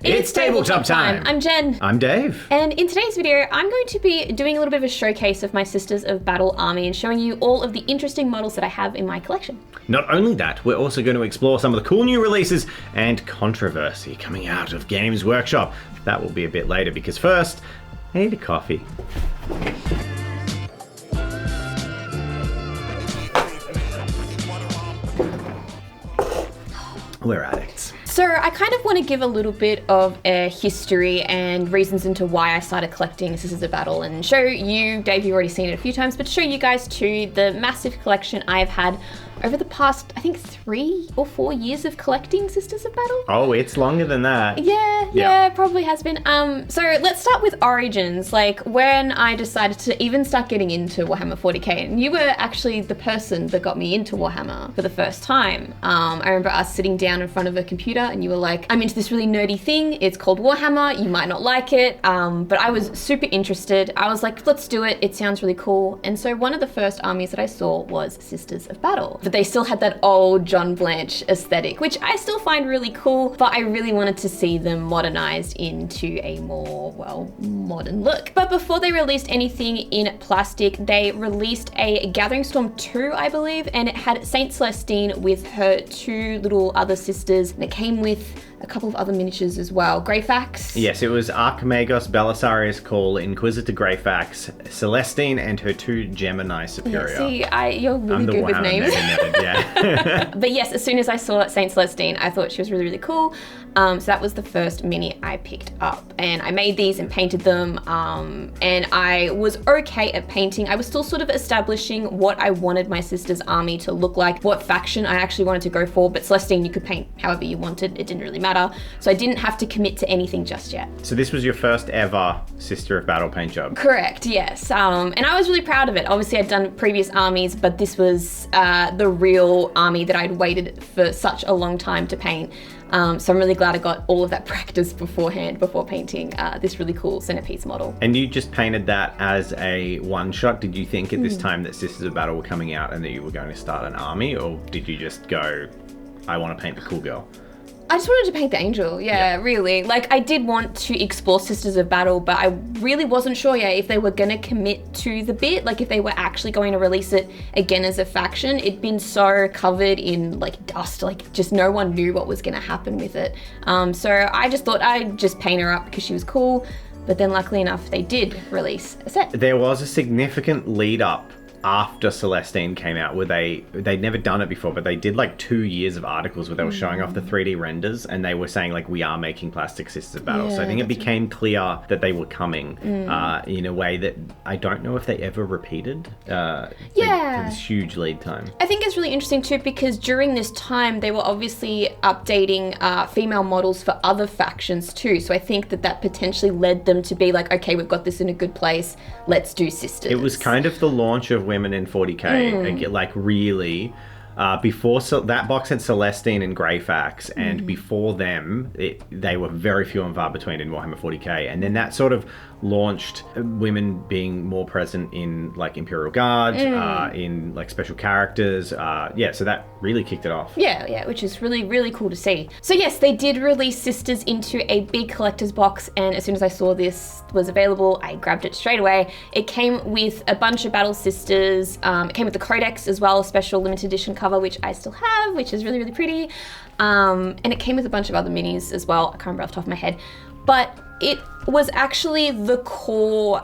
It's Tabletop Time. I'm Jen. I'm Dave. And in today's video, I'm going to be doing a little bit of a showcase of my Sisters of Battle army and showing you all of the interesting models that I have in my collection. Not only that, we're also going to explore some of the cool new releases and controversy coming out of Games Workshop. That will be a bit later because first, I need a coffee. We're addicts. So I kind of want to give a little bit of a history and reasons into why I started collecting Sisters of Battle and show you, Dave, you've already seen it a few times, but show you guys too the massive collection I've had over the past, I think 3 or 4 years of collecting Sisters of Battle. Oh, it's longer than that. Yeah, it probably has been. So let's start with origins, like when I decided to even start getting into Warhammer 40k, and you were actually the person that got me into Warhammer for the first time. I remember us sitting down in front of a computer and you were like, I'm into this really nerdy thing, it's called Warhammer, you might not like it, but I was super interested. I was like, let's do it sounds really cool. And so one of the first armies that I saw was Sisters of Battle. But they still had that old John Blanche aesthetic, which I still find really cool, but I really wanted to see them modernized into a more, well, modern look. But before they released anything in plastic, they released a Gathering Storm 2, I believe, and it had Saint Celestine with her 2 little other sisters, and it came with a couple of other miniatures as well. Greyfax? Yes, it was Archimagos, Belisarius Call, Inquisitor Greyfax, Celestine, and her 2 Gemini Superior. Yeah, see, you're really good with names. Yeah. But yes, as soon as I saw Saint Celestine, I thought she was really, really cool. So that was the first mini I picked up. And I made these and painted them. And I was okay at painting. I was still sort of establishing what I wanted my sister's army to look like, what faction I actually wanted to go for. But Celestine, you could paint however you wanted. It didn't really matter. So I didn't have to commit to anything just yet. So this was your first ever Sister of Battle paint job? Correct, yes. And I was really proud of it. Obviously I'd done previous armies, but this was the real army that I'd waited for such a long time to paint. So I'm really glad I got all of that practice beforehand before painting this really cool centerpiece model. And you just painted that as a one-shot? Did you think at this time that Sisters of Battle were coming out and that you were going to start an army, or did you just go, I want to paint the cool girl? I just wanted to paint the angel, yeah, really. Like, I did want to explore Sisters of Battle, but I really wasn't sure yet if they were going to commit to the bit, like if they were actually going to release it again as a faction. It'd been so covered in like dust, like just no one knew what was going to happen with it. So I just thought I'd just paint her up because she was cool, but then luckily enough, they did release a set. There was a significant lead up after Celestine came out where they'd never done it before, but they did like 2 years of articles where they were showing off the 3D renders and they were saying like, we are making plastic Sisters of Battle. So I think it became clear that they were coming in a way that I don't know if they ever repeated for this huge lead time. I think it's really interesting too because during this time they were obviously updating female models for other factions too. So I think that potentially led them to be like, okay, we've got this in a good place, let's do Sisters. It was kind of the launch of women in 40k, like really. Before that box had Celestine and Greyfax, and before them, they were very few and far between in Warhammer 40k. And then that sort of launched women being more present in like Imperial Guard, in like special characters. So that really kicked it off. Yeah, which is really, really cool to see. So yes, they did release Sisters into a big collector's box, and as soon as I saw this was available, I grabbed it straight away. It came with a bunch of Battle Sisters. It came with the Codex as well, a special limited edition cover, which I still have, which is really, really pretty. And it came with a bunch of other minis as well. I can't remember off the top of my head. But it was actually the core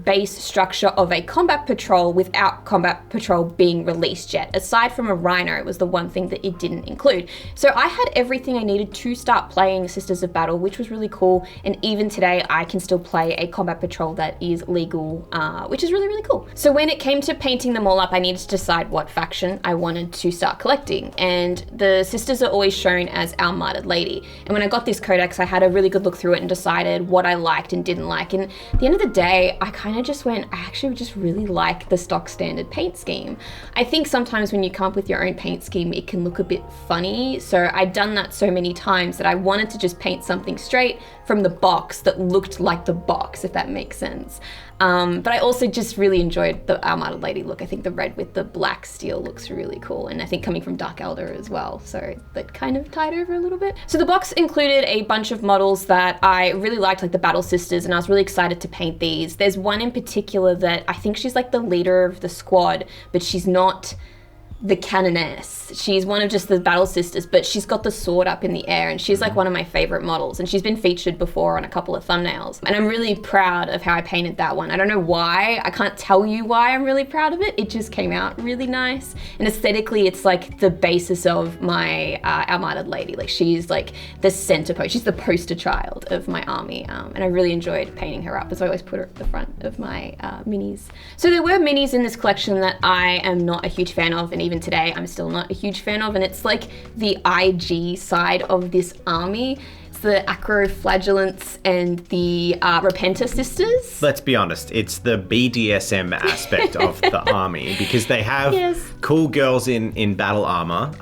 base structure of a combat patrol without combat patrol being released yet. Aside from a rhino, it was the one thing that it didn't include. So I had everything I needed to start playing Sisters of Battle, which was really cool. And even today, I can still play a combat patrol that is legal, which is really, really cool. So when it came to painting them all up, I needed to decide what faction I wanted to start collecting. And the sisters are always shown as our martyred lady. And when I got this codex, I had a really good look through it and decided decided what I liked and didn't like. And at the end of the day, I kind of just went, I actually just really like the stock standard paint scheme. I think sometimes when you come up with your own paint scheme, it can look a bit funny. So I'd done that so many times that I wanted to just paint something straight from the box that looked like the box, if that makes sense. But I also just really enjoyed the Armada Lady look. I think the red with the black steel looks really cool, and I think coming from Dark Elder as well, so that kind of tied over a little bit. So the box included a bunch of models that I really liked, like the Battle Sisters, and I was really excited to paint these. There's one in particular that I think she's like the leader of the squad, but she's not the Canoness. She's one of just the Battle Sisters, but she's got the sword up in the air, and she's like one of my favorite models, and she's been featured before on a couple of thumbnails, and I'm really proud of how I painted that one. I don't know why, I can't tell you why I'm really proud of it. It just came out really nice, and aesthetically it's like the basis of my Armada Lady. Like she's like the center post, she's the poster child of my army, and I really enjoyed painting her up, as I always put her at the front of my minis. So there were minis in this collection that I am not a huge fan of, and even today I'm still not a huge fan of, and it's like the IG side of this army. It's the Acroflagellants and the Repenter Sisters. Let's be honest, it's the BDSM aspect of the army, because they have cool girls in battle armor,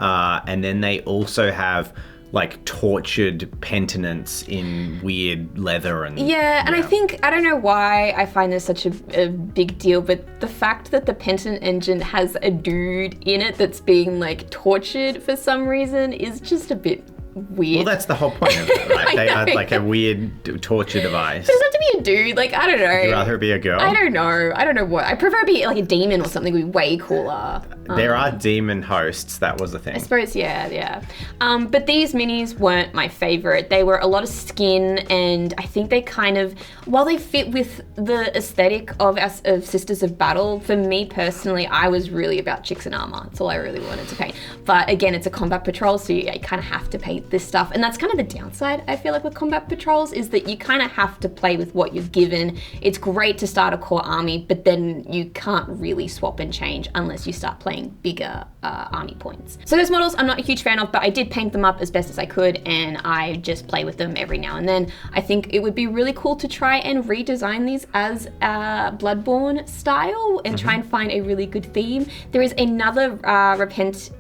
and then they also have like tortured penitents in weird leather and I think, I don't know why I find this such a big deal, but the fact that the penitent engine has a dude in it that's being like tortured for some reason is just a bit weird. Well, that's the whole point of it, right? They are like a weird torture device. It doesn't have to be a dude, like, I don't know. Would you rather it be a girl? I don't know what. I prefer it be like a demon or something, would be way cooler. There are demon hosts, that was the thing. I suppose, yeah. But these minis weren't my favorite. They were a lot of skin, and I think they kind of, while they fit with the aesthetic of Sisters of Battle, for me personally, I was really about chicks in armor. That's all I really wanted to paint. But again, it's a combat patrol, so you kind of have to paint this stuff, and that's kind of the downside I feel like with combat patrols, is that you kind of have to play with what you're given. It's great to start a core army, but then you can't really swap and change unless you start playing bigger army points. So those models I'm not a huge fan of, but I did paint them up as best as I could, and I just play with them every now and then. I think it would be really cool to try and redesign these as Bloodborne style and try and find a really good theme. There is another Repentia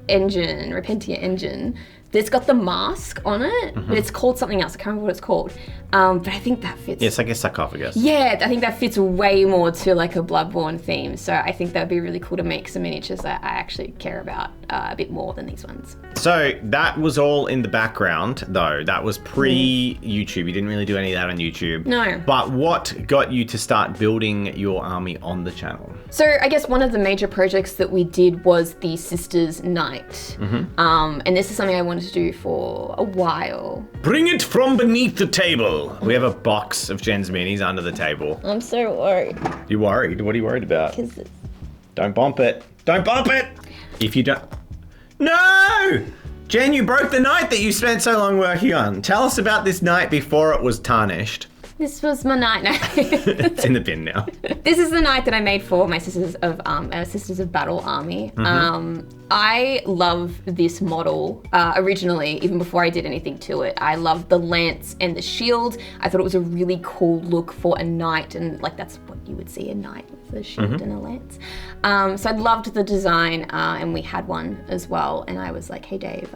engine that's got the mask on it, but it's called something else. I can't remember what it's called. But I think that fits. It's like a sarcophagus. Yeah, I think that fits way more to like a Bloodborne theme. So I think that'd be really cool to make some miniatures that I actually care about a bit more than these ones. So that was all in the background, though. That was pre-YouTube. You didn't really do any of that on YouTube. No. But what got you to start building your army on the channel? So I guess one of the major projects that we did was the Sisters Night. And this is something I wanted to do for a while. Bring it from beneath the table. We have a box of Jen's minis under the table. I'm so worried. You worried? What are you worried about? Don't bump it. Don't bump it! If you don't... No! Jen, you broke the knight that you spent so long working on. Tell us about this knight before it was tarnished. This was my night. It's in the bin now. This is the night that I made for my Sisters of Battle army. I love this model originally, even before I did anything to it. I loved the lance and the shield. I thought it was a really cool look for a knight, and like that's what you would see, a knight with a shield and a lance. So I loved the design, and we had one as well. And I was like, hey Dave,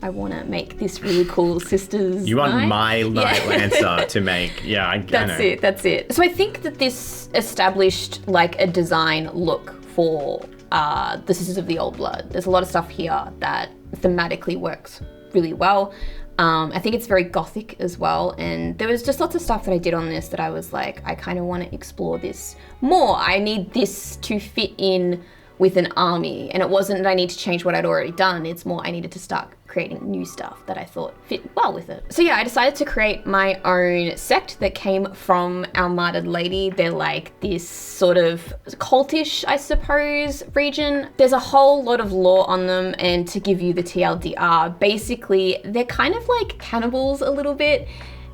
I want to make this really cool Sisters. You want knight? my knight lancer to make? Yeah, I know. That's it. So I think that this established like a design look for the Sisters of the Old Blood. There's a lot of stuff here that thematically works really well. I think it's very gothic as well, and there was just lots of stuff that I did on this that I was like, I kind of want to explore this more. I need this to fit in with an army, and it wasn't that I need to change what I'd already done, it's more I needed to start creating new stuff that I thought fit well with it. So yeah, I decided to create my own sect that came from Armada Lady. They're like this sort of cultish, I suppose, region. There's a whole lot of lore on them, and to give you the TLDR, basically they're kind of like cannibals a little bit,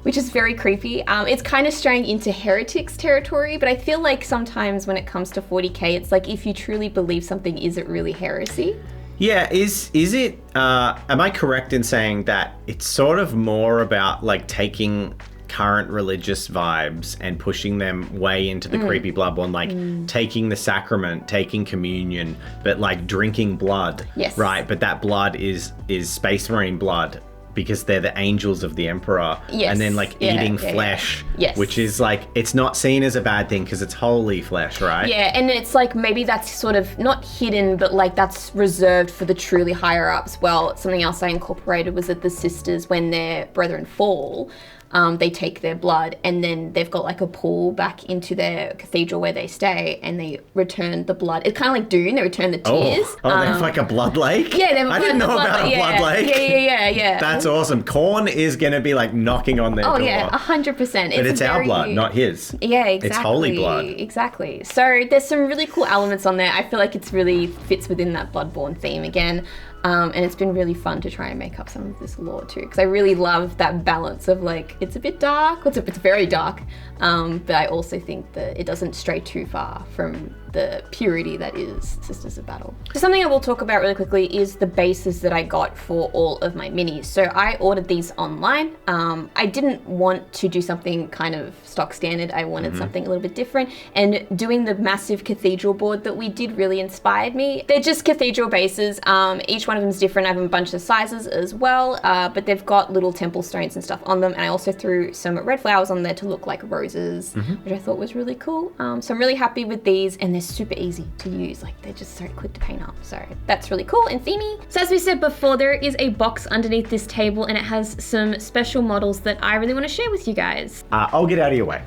which is very creepy. It's kind of straying into heretics territory, but I feel like sometimes when it comes to 40k, it's like if you truly believe something, is it really heresy? Yeah, is it, am I correct in saying that it's sort of more about like taking current religious vibes and pushing them way into the creepy Bloodborne, like taking the sacrament, taking communion, but like drinking blood. Yes. Right, but that blood is Space Marine blood because they're the angels of the Emperor. Yes. And then like eating flesh, which is like, it's not seen as a bad thing because it's holy flesh, right? Yeah, and it's like maybe that's sort of not hidden, but like that's reserved for the truly higher ups. Well, something else I incorporated was that the sisters, when their brethren fall, they take their blood and then they've got like a pool back into their cathedral where they stay and they return the blood. It's kind of like Dune, they return the tears. They have like a blood lake? Yeah, they have I didn't know about a blood lake. Yeah. That's awesome. Korn is going to be like knocking on their door. Oh yeah, 100%. But it's our blood, not his. Yeah, exactly. It's holy blood. Exactly. So there's some really cool elements on there. I feel like it's really fits within that Bloodborne theme again. And it's been really fun to try and make up some of this lore too, because I really love that balance of like, it's a bit dark, it's very dark, but I also think that it doesn't stray too far from the purity that is Sisters of Battle. So something I will talk about really quickly is the bases that I got for all of my minis. So I ordered these online. I didn't want to do something kind of stock standard. I wanted something a little bit different, and doing the massive cathedral board that we did really inspired me. They're just cathedral bases. Each one of them is different. I have a bunch of sizes as well, but they've got little temple stones and stuff on them. And I also threw some red flowers on there to look like roses, which I thought was really cool. So I'm really happy with these, and they're super easy to use. Like, they're just so quick to paint up. So that's really cool and themey. So as we said before, there is a box underneath this table and it has some special models that I really want to share with you guys. I'll get out of your way.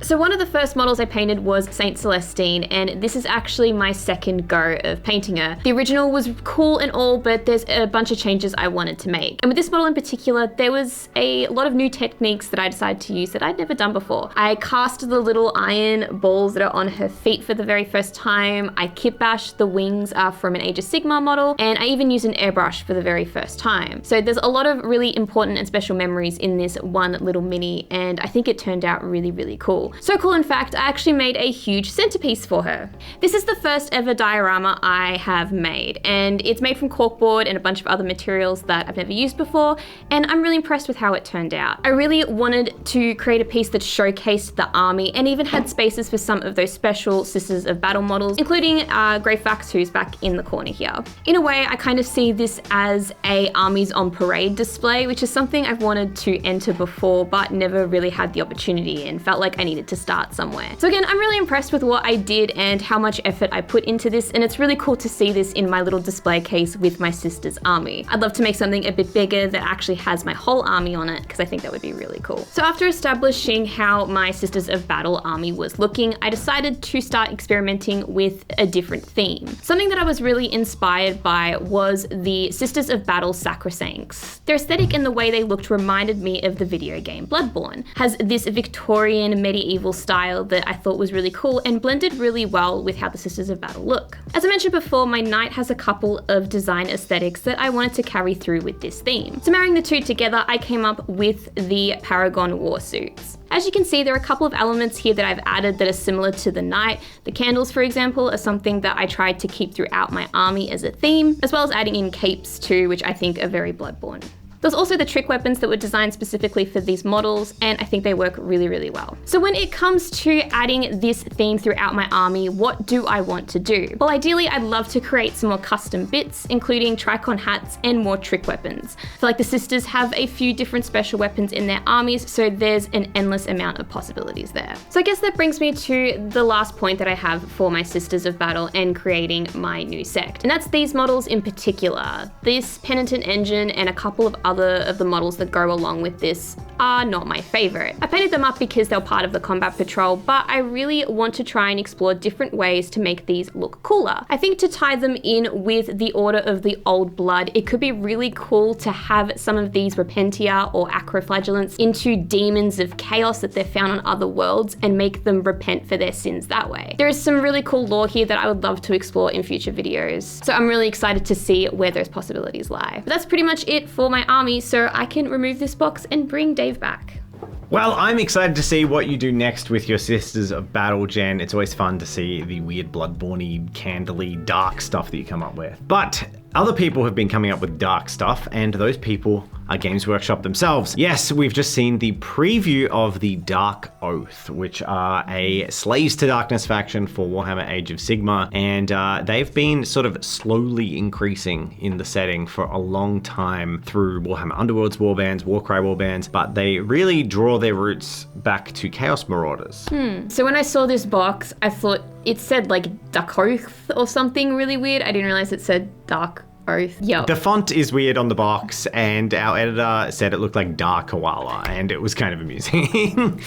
So one of the first models I painted was Saint Celestine, and this is actually my second go of painting her. The original was cool and all, but there's a bunch of changes I wanted to make. And with this model in particular, there was a lot of new techniques that I decided to use that I'd never done before. I cast the little iron balls that are on her feet for the very first time. I kit bashed the wings from an Age of Sigmar model, and I even used an airbrush for the very first time. So there's a lot of really important and special memories in this one little mini, and I think it turned out really cool. So cool, in fact, I actually made a huge centerpiece for her. This is the first ever diorama I have made, and it's made from corkboard and a bunch of other materials that I've never used before, and I'm really impressed with how it turned out. I really wanted to create a piece that showcased the army and even had spaces for some of those special Sisters of Battle models, including Greyfax, who's back in the corner here. In a way, I kind of see this as a armies on parade display, which is something I've wanted to enter before but never really had the opportunity and felt like I needed to start somewhere. So again, I'm really impressed with what I did and how much effort I put into this, and it's really cool to see this in my little display case with my sister's army. I'd love to make something a bit bigger that actually has my whole army on it, because I think that would be really cool. So after establishing how my Sisters of Battle army was looking, I decided to start experimenting with a different theme. Something that I was really inspired by was the Sisters of Battle Sacrosancts. Their aesthetic and the way they looked reminded me of the video game Bloodborne. Has this Victorian medieval style that I thought was really cool and blended really well with how the Sisters of Battle look. As I mentioned before, my knight has a couple of design aesthetics that I wanted to carry through with this theme. So marrying the two together, I came up with the Paragon war suits. As you can see, there are a couple of elements here that I've added that are similar to the knight. The candles, for example, are something that I tried to keep throughout my army as a theme, as well as adding in capes too, which I think are very Bloodborne. There's also the trick weapons that were designed specifically for these models, and I think they work really well. So when it comes to adding this theme throughout my army, what do I want to do? Well, ideally, I'd love to create some more custom bits, including Tricon hats and more trick weapons. I feel like the sisters have a few different special weapons in their armies, so there's an endless amount of possibilities there. So I guess that brings me to the last point that I have for my Sisters of Battle and creating my new sect. And that's these models in particular. This Penitent engine and a couple of other of the models that go along with this are not my favorite. I painted them up because they're part of the combat patrol, but I really want to try and explore different ways to make these look cooler. I think to tie them in with the Order of the Old Blood, it could be really cool to have some of these Repentia or Acroflagellants into demons of chaos that they're found on other worlds and make them repent for their sins that way. There is some really cool lore here that I would love to explore in future videos, so I'm really excited to see where those possibilities lie. But that's pretty much it for my army, so I can remove this box and bring Dave back. Well, I'm excited to see what you do next with your Sisters of Battle, Jen. It's always fun to see the weird Bloodborne-y, candly, dark stuff that you come up with. But Other people have been coming up with dark stuff, and those people are Games Workshop themselves. Yes, we've just seen the preview of the Dark Oath, which are a Slaves to Darkness faction for Warhammer Age of Sigmar, and they've been sort of slowly increasing in the setting for a long time through Warhammer Underworlds warbands, Warcry warbands, but they really draw their roots back to Chaos Marauders. So when I saw this box, I thought it said like Dark Oath or something really weird. I didn't realize it said Dark Oath. Yep. The font is weird on the box, and our editor said it looked like Dark Koala, and it was kind of amusing.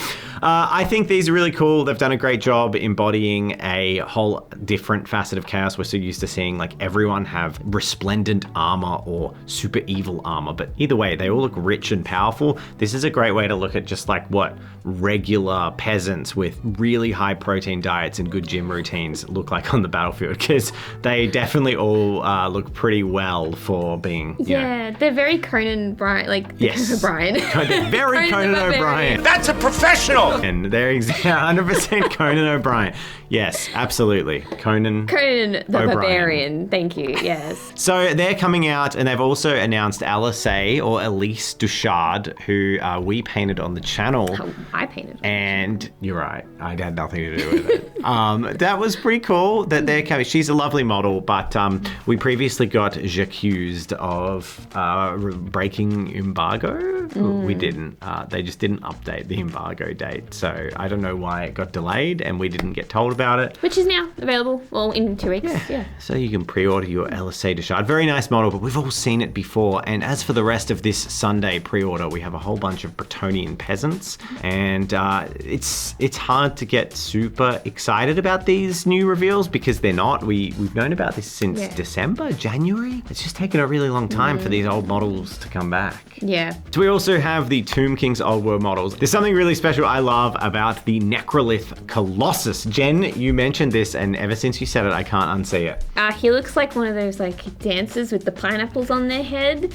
I think these are really cool. They've done a great job embodying a whole different facet of Chaos. We're so used to seeing like everyone have resplendent armor or super evil armor, but either way, they all look rich and powerful. This is a great way to look at just like what regular peasants with really high protein diets and good gym routines look like on the battlefield, because they definitely all look pretty well for being, you know. They're very Conan O'Brien, like Yes. O'Brien. Very Conan O'Brien. That's a professional! And they're 100% Conan O'Brien. Yes, absolutely. Conan the O'Brien. Barbarian. Thank you. Yes. So they're coming out, and they've also announced Elise Duchard, who we painted on the channel. Oh, I painted. And you're right, I had nothing to do with it. That was pretty cool that they're coming. She's a lovely model, but we previously got accused of breaking embargo. We didn't. They just didn't update the embargo date, so I don't know why it got delayed and we didn't get told about it. Which is now available, well, in 2 weeks. Yeah. So you can pre-order your Elise Duchard. Very nice model, but we've all seen it before. And as for the rest of this Sunday pre-order, we have a whole bunch of Bretonnian peasants, and it's hard to get super excited about these new reveals because they're not. We've known about this since December, January. It's just taken a really long time for these old models to come back. Yeah. So we also have the Tomb King's Old World models. There's something really special I love about the Necrolith Colossus. Jen, you mentioned this, and ever since you said it, I can't unsee it. He looks like one of those like dancers with the pineapples on their head.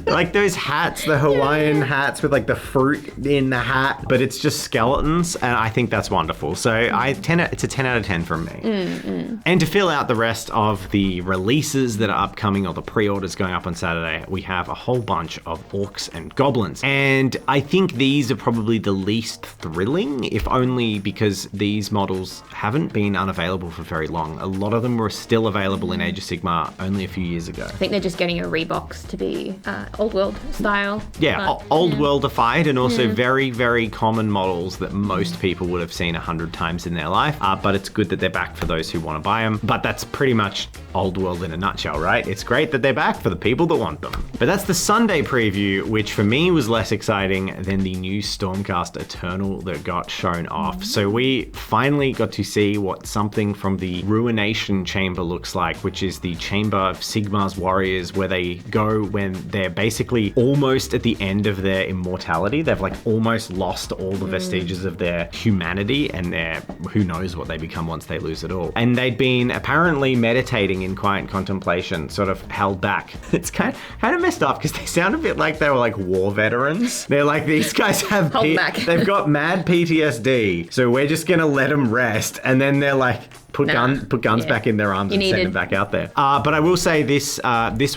Like those hats, the Hawaiian hats with like the fruit in the hat, but it's just skeletons, and I think that's wonderful. So it's a 10 out of 10 from me. And to fill out the rest of the releases that are upcoming, or the pre-orders going up on Saturday, we have a whole bunch of orcs and goblins. And I think these are probably the least thrilling, if only because these models haven't been unavailable for very long. A lot of them were still available in Age of Sigmar only a few years ago. I think they're just getting a rebox to be old world style. Yeah, old world-ified, and also very, very common models that most people would have seen 100 times in their life. But it's good that they're back for those who want to buy them. But that's pretty much old world in a nutshell, right? It's great that they're back for the people that want them. But that's the Sunday preview, which for me was less exciting than the new Stormcast Eternal that got shown off. So we finally got to see what something from the Ruination Chamber looks like, which is the chamber of Sigmar's warriors, where they go when they're basically almost at the end of their immortality. They've like almost lost all the vestiges of their humanity, and who knows what they become once they lose it all. And they'd been apparently meditating in quiet contemplation, sort of held back. It's kind of messed up because they sound a bit like they were like war veterans. They're like, these guys have they've got mad PTSD, so we're just gonna let them rest. And then they're like, put guns back in their arms and send them back out there. But I will say this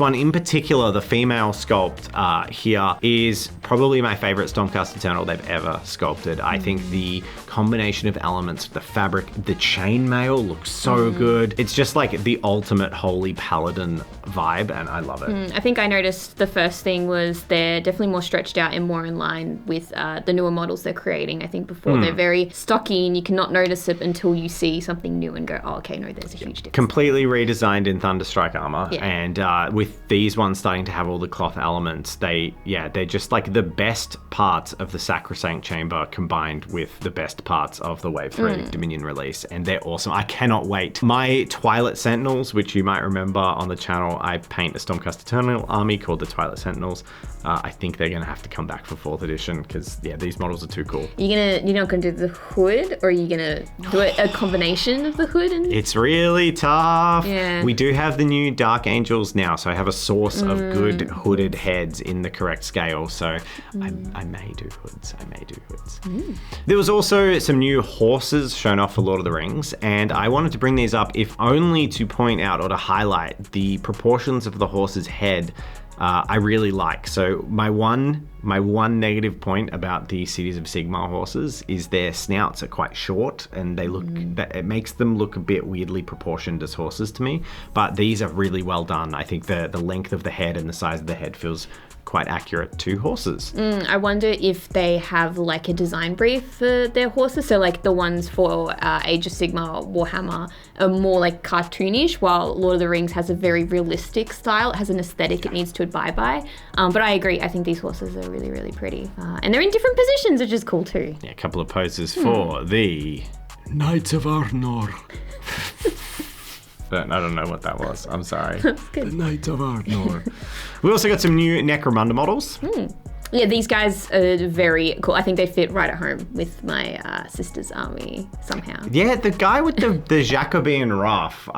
one in particular, the female sculpt here is probably my favorite Stormcast Eternal they've ever sculpted. I think the combination of elements, the fabric, the chainmail looks so good. It's just like the ultimate holy paladin vibe, and I love it. I think I noticed the first thing was they're definitely more stretched out and more in line with the newer models they're creating. I think before they're very stocky and you cannot notice it until you see something new and go, oh, okay, no, there's a huge difference. Completely redesigned in Thunderstrike armor, and with these ones starting to have all the cloth elements, they're just like the best parts of the Sacrosanct Chamber combined with the best parts of the Wave 3 Dominion release, and they're awesome. I cannot wait. My Twilight Sentinels, which you might remember on the channel, I paint a Stormcast Eternal army called the Twilight Sentinels. I think they're going to have to come back for 4th edition because, these models are too cool. You're not going to do the hood, or are you going to do a combination of the hood. And It's really tough. Yeah. We do have the new Dark Angels now, so I have a source of good hooded heads in the correct scale. So I may do hoods. There was also some new horses shown off for Lord of the Rings, and I wanted to bring these up if only to point out or to highlight the proportions of the horse's head. I really like. So my one negative point about the Cities of Sigmar horses is their snouts are quite short, and they look it makes them look a bit weirdly proportioned as horses to me. But these are really well done. I think the length of the head and the size of the head feels quite accurate to horses. I wonder if they have like a design brief for their horses. So like the ones for Age of Sigmar, Warhammer are more like cartoonish, while Lord of the Rings has a very realistic style. It has an aesthetic it needs to abide by. But I agree. I think these horses are really, really pretty. And they're in different positions, which is cool too. Yeah, a couple of poses for the Knights of Arnor. I don't know what that was. I'm sorry. That's good. The Knights of Arnor. We also got some new Necromunda models. Yeah, these guys are very cool. I think they fit right at home with my sister's army somehow. Yeah, the guy with the Jacobean ruff.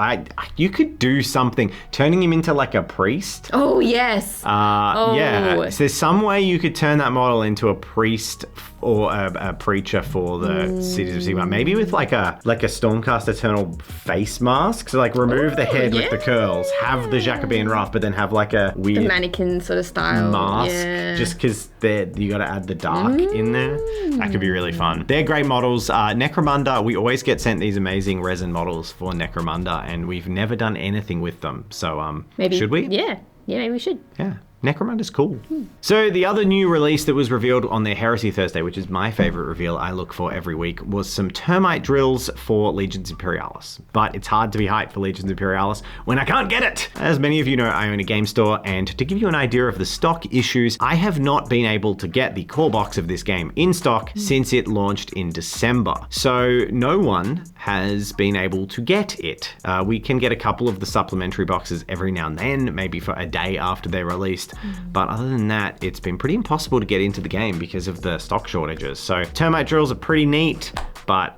You could do something, turning him into like a priest. Oh, yes. Yeah. So there's some way you could turn that model into a priest or a preacher for the Cities of Sigmar. Maybe with like a Stormcast Eternal face mask. So like remove the head with the curls, have the Jacobean ruff, but then have like a weird the mannequin sort of style mask. Yeah. Just because you got to add the dark in there. That could be really fun. They're great models. Necromunda, we always get sent these amazing resin models for Necromunda, and we've never done anything with them. So maybe should we? Yeah, maybe we should. Yeah. Necromunda's cool. So the other new release that was revealed on their Heresy Thursday, which is my favorite reveal I look for every week, was some termite drills for Legions Imperialis. But it's hard to be hyped for Legions Imperialis when I can't get it. As many of you know, I own a game store, and to give you an idea of the stock issues, I have not been able to get the core box of this game in stock since it launched in December. So no one has been able to get it. We can get a couple of the supplementary boxes every now and then, maybe for a day after they're released. But other than that, it's been pretty impossible to get into the game because of the stock shortages. So termite drills are pretty neat, but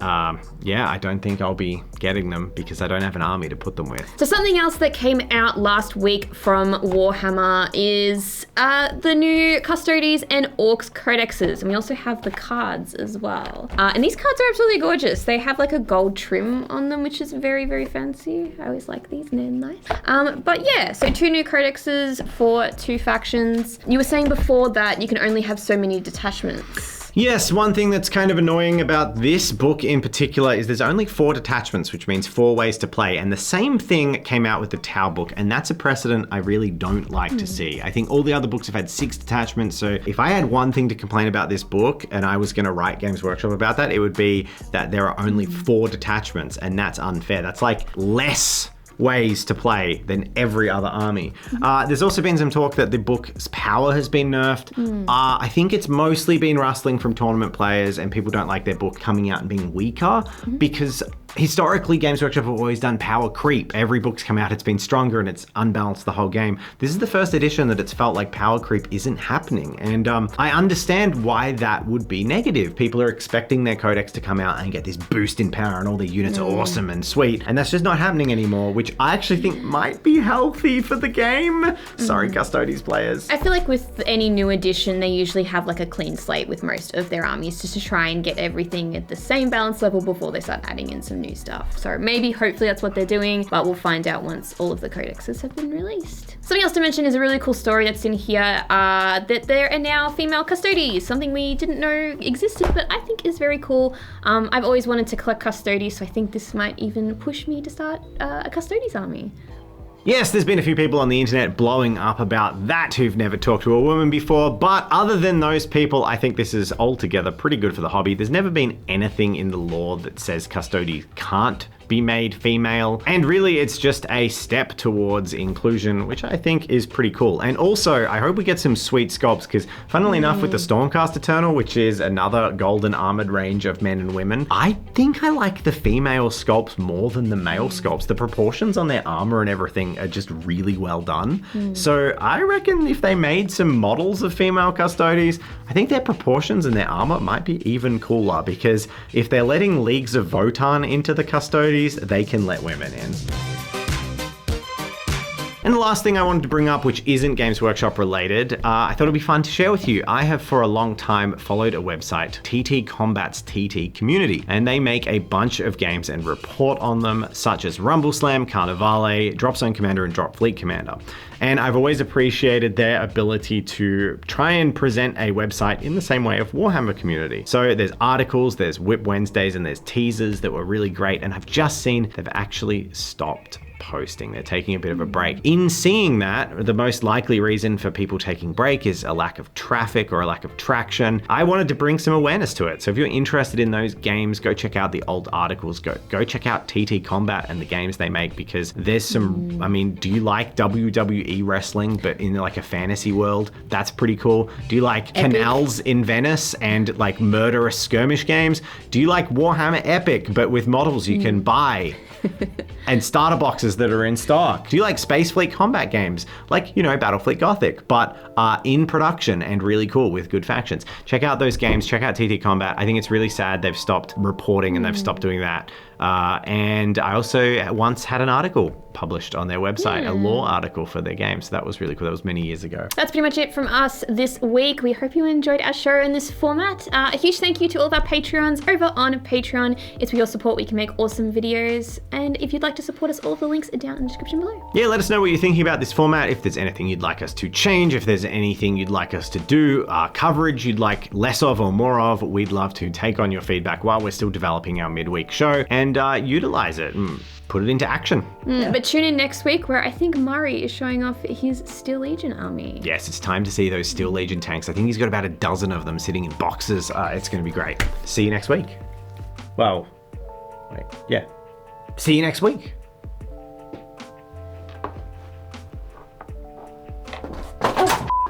yeah, I don't think I'll be getting them because I don't have an army to put them with. So something else that came out last week from Warhammer is the new Custodes and Orcs Codexes, and we also have the cards as well. And these cards are absolutely gorgeous. They have like a gold trim on them, which is very, very fancy. I always like these, and they're nice. But yeah, so 2 new Codexes for 2 factions. You were saying before that you can only have so many detachments. Yes, one thing that's kind of annoying about this book in particular is there's only 4 detachments, which means 4 ways to play. And the same thing came out with the Tau book, and that's a precedent I really don't like to see. I think all the other books have had 6 detachments, so if I had one thing to complain about this book, and I was going to write Games Workshop about that, it would be that there are only 4 detachments, and that's unfair. That's like less ways to play than every other army. There's also been some talk that the book's power has been nerfed. I think it's mostly been rustling from tournament players, and people don't like their book coming out and being weaker because historically Games Workshop have always done power creep. Every book's come out, it's been stronger and it's unbalanced the whole game. This is the first edition that it's felt like power creep isn't happening, and I understand why that would be negative. People are expecting their codex to come out and get this boost in power and all the units are awesome and sweet, and that's just not happening anymore, which I actually think might be healthy for the game. Sorry, Custodes players. I feel like with any new edition, they usually have like a clean slate with most of their armies just to try and get everything at the same balance level before they start adding in some new stuff. So maybe, hopefully that's what they're doing, but we'll find out once all of the codexes have been released. Something else to mention is a really cool story that's in here, that there are now female Custodes, something we didn't know existed, but I think is very cool. I've always wanted to collect Custodes, so I think this might even push me to start a Custodes army. Yes, there's been a few people on the internet blowing up about that who've never talked to a woman before, but other than those people, I think this is altogether pretty good for the hobby. There's never been anything in the lore that says Custodes can't be made female, and really it's just a step towards inclusion, which I think is pretty cool. And also I hope we get some sweet sculpts, because funnily enough, with the Stormcast Eternal, which is another golden armored range of men and women, I think I like the female sculpts more than the male sculpts. The proportions on their armor and everything are just really well done. So I reckon if they made some models of female Custodes, I think their proportions and their armor might be even cooler, because if they're letting Leagues of Votann into the Custodes, communities, they can let women in. And the last thing I wanted to bring up, which isn't Games Workshop related, I thought it'd be fun to share with you. I have for a long time followed a website, TT Combat's TT Community, and they make a bunch of games and report on them, such as Rumble Slam, Carnivale, Drop Zone Commander, and Drop Fleet Commander. And I've always appreciated their ability to try and present a website in the same way of Warhammer Community. So there's articles, there's Whip Wednesdays, and there's teasers that were really great, and I've just seen they've actually stopped posting. They're taking a bit of a break. In seeing that, the most likely reason for people taking break is a lack of traffic or a lack of traction. I wanted to bring some awareness to it. So if you're interested in those games, go check out the old articles. Go check out TT Combat and the games they make, because there's some, I mean, do you like WWE wrestling, but in like a fantasy world? That's pretty cool. Do you like Canals in Venice and like murderous skirmish games? Do you like Warhammer Epic, but with models you can buy? And starter boxes that are in stock? Do you like Space Fleet combat games like, Battlefleet Gothic, but are in production and really cool with good factions? Check out those games, check out TT Combat. I think it's really sad they've stopped reporting and they've stopped doing that. And I also once had an article published on their website, a lore article for their game. So that was really cool. That was many years ago. That's pretty much it from us this week. We hope you enjoyed our show in this format. A huge thank you to all of our Patreons over on Patreon. It's with your support we can make awesome videos. And if you'd like to support us, all of the links are down in the description below. Yeah, let us know what you're thinking about this format. If there's anything you'd like us to change, if there's anything you'd like us to do, coverage you'd like less of or more of, we'd love to take on your feedback while we're still developing our midweek show and utilize it and put it into action. But tune in next week where I think Murray is showing off his Steel Legion army. Yes, it's time to see those Steel Legion tanks. I think he's got about a dozen of them sitting in boxes. It's going to be great. See you next week. Well, wait, yeah. See you next week.